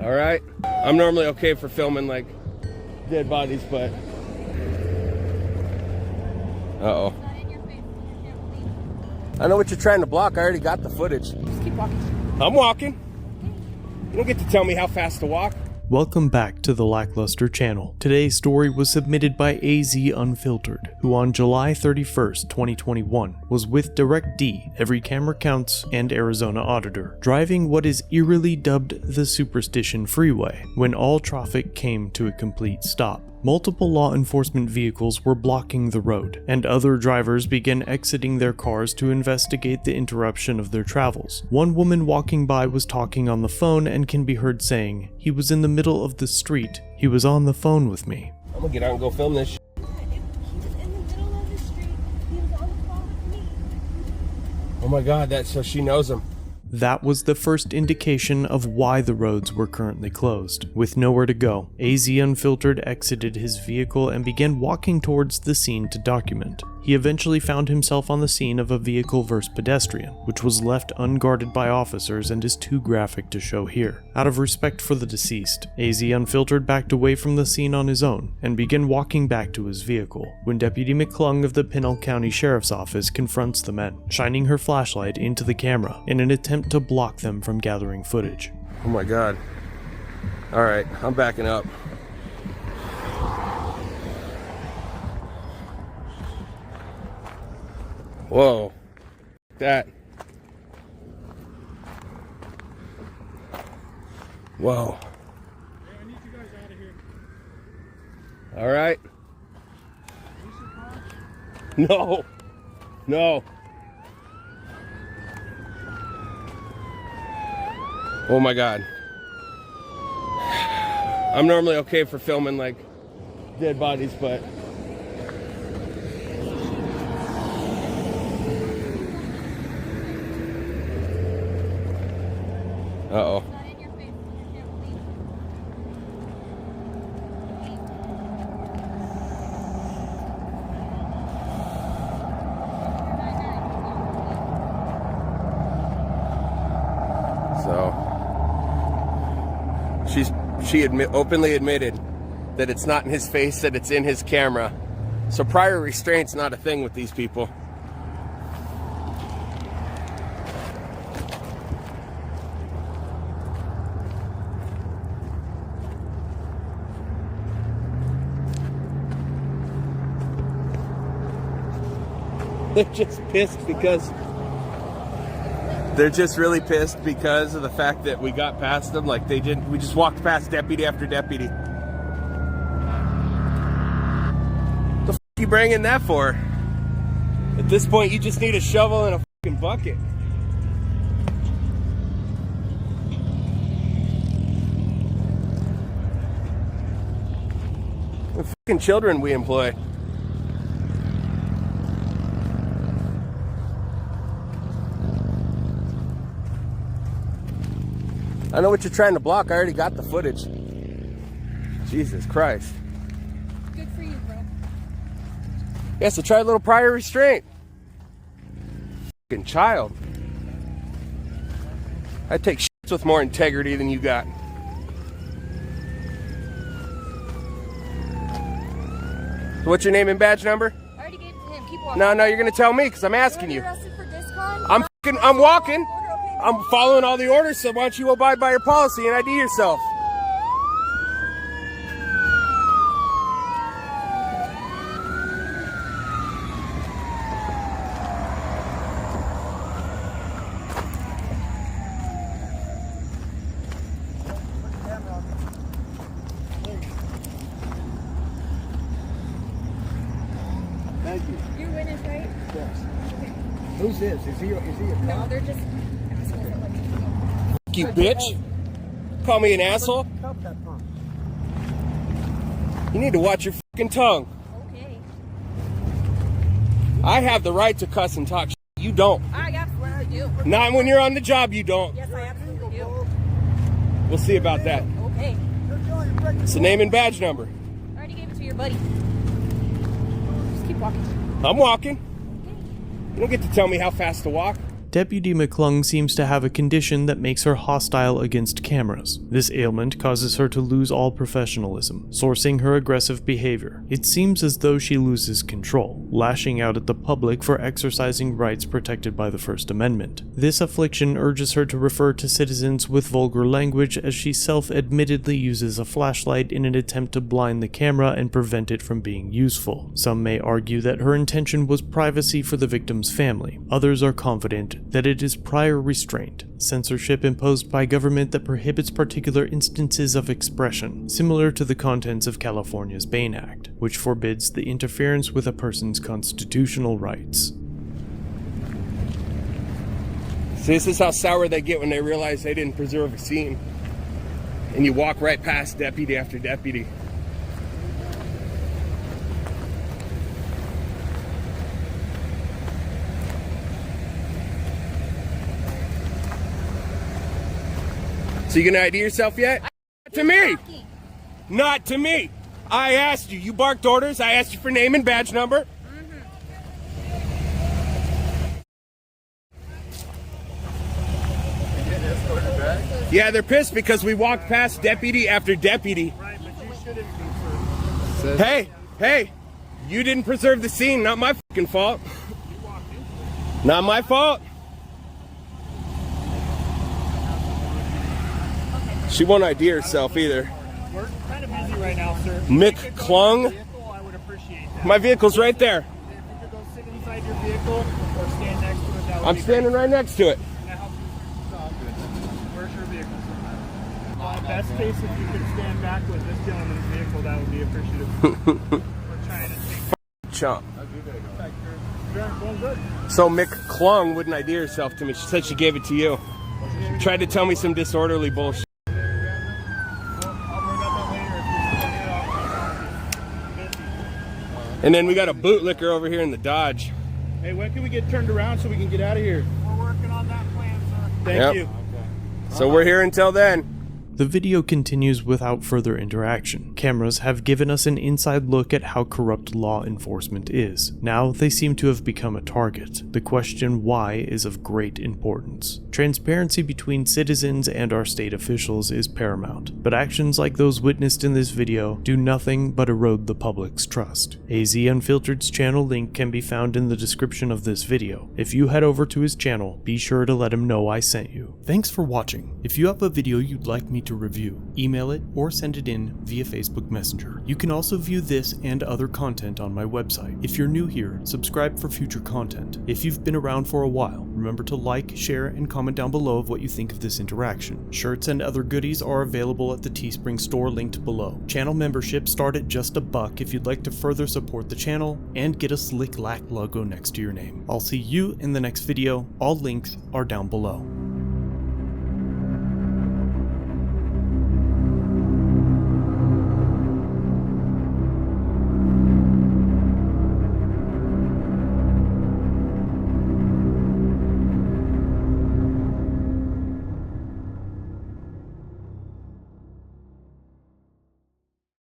All right. I'm normally okay for filming like dead bodies, but uh-oh. I know what you're trying to block. I already got the footage. Just keep walking. I'm walking. You don't get to tell me how fast to walk. Welcome back to the LackLuster channel. Today's story was submitted by AZ Unfiltered, who on July 31st, 2021 was with Direct D, Every Camera Counts, and Arizona Auditor, driving what is eerily dubbed the Superstition Freeway, when all traffic came to a complete stop. Multiple law enforcement vehicles were blocking the road, and other drivers began exiting their cars to investigate the interruption of their travels. One woman walking by was talking on the phone and can be heard saying, "He was in the middle of the street. He was on the phone with me." I'm gonna get out and go film this. He was in the middle of the street. He was on the phone with me. Oh my God, that's so she knows him. That was the first indication of why the roads were currently closed. With nowhere to go, AZ Unfiltered exited his vehicle and began walking towards the scene to document. He eventually found himself on the scene of a vehicle versus pedestrian, which was left unguarded by officers and is too graphic to show here. Out of respect for the deceased, AZ Unfiltered backed away from the scene on his own and began walking back to his vehicle, when Deputy McClung of the Pinal County Sheriff's Office confronts the men, shining her flashlight into the camera in an attempt to block them from gathering footage. Oh my God. All right, I'm backing up. Whoa. That. Whoa. I need you guys out of here. All right. No. No. Oh my God. I'm normally okay for filming like dead bodies, but uh-oh. So she openly admitted that it's not in his face, that it's in his camera. So prior restraint's not a thing with these people. They're just pissed because they're just really pissed because of the fact that we got past them. Like we just walked past deputy after deputy. The f you bringing that for? At this point, you just need a shovel and a fucking bucket. The fucking children we employ. I know what you're trying to block. I already got the footage. Jesus Christ. Good for you, bro. Yeah, so try a little prior restraint. Fucking child. I take shits with more integrity than you got. So what's your name and badge number? I already gave it to him. Keep walking. No, you're gonna tell me because I'm asking you. Arrested for discon? I'm walking. I'm following all the orders, so why don't you abide by your policy and ID yourself? Thank you. You're witness, right? Yes. Okay. Who's this? Is he a No, cop? they're just assholes that like to You bitch. Call me an asshole? Cop that punk. You need to watch your fucking tongue. Okay. I have the right to cuss and talk shit. You don't. I absolutely do. Not when you're on the job, you don't. Yes, I absolutely do. We'll see about that. Okay. It's the name and badge number. I already gave it to your buddy. Just keep walking. I'm walking. You don't get to tell me how fast to walk. Deputy McClung seems to have a condition that makes her hostile against cameras. This ailment causes her to lose all professionalism, sourcing her aggressive behavior. It seems as though she loses control, lashing out at the public for exercising rights protected by the First Amendment. This affliction urges her to refer to citizens with vulgar language, as she self-admittedly uses a flashlight in an attempt to blind the camera and prevent it from being useful. Some may argue that her intention was privacy for the victim's family. Others are confident that it is prior restraint, censorship imposed by government that prohibits particular instances of expression, similar to the contents of California's Bain Act, which forbids the interference with a person's constitutional rights. See, this is how sour they get when they realize they didn't preserve a scene. And you walk right past deputy after deputy. So you gonna ID yourself yet? Not to me! Not to me! I asked you. You barked orders. I asked you for name and badge number. Yeah, they're pissed because we walked past deputy after deputy. Right, but you shouldn't be, sir. Hey, you didn't preserve the scene. Not my fucking fault. Not my fault. She won't ID herself either. We're kind of busy right now, sir. McClung. I would appreciate that. My vehicle's right there. If you could go sit inside your vehicle or stand next to it, that would I'm be standing right next to it. great. Can I help you? No, I'm good. Where's your vehicle, sir? Best case, if you could stand back with this gentleman's vehicle, that would be appreciative. We're trying to take... Chump. You're going good. So McClung wouldn't ID herself to me. She said she gave it to you. Tried to tell me some disorderly bullshit. I'll bring up that later if you're busy. And then we got a bootlicker over here in the Dodge. Hey, when can we get turned around so we can get out of here? We're working on that plan, sir. Thank Yep. you. So we're here until then. The video continues without further interaction. Cameras have given us an inside look at how corrupt law enforcement is. Now they seem to have become a target. The question why is of great importance. Transparency between citizens and our state officials is paramount, but actions like those witnessed in this video do nothing but erode the public's trust. AZ Unfiltered's channel link can be found in the description of this video. If you head over to his channel, be sure to let him know I sent you. Thanks for watching. If you have a video you'd like me to review, email it or send it in via Facebook Messenger. You can also view this and other content on my website. If you're new here, subscribe for future content. If you've been around for a while, remember to like, share, and comment down below of what you think of this interaction. Shirts and other goodies are available at the Teespring store linked below. Channel memberships start at just $1 if you'd like to further support the channel and get a slick LackLuster logo next to your name. I'll see you in the next video. All links are down below.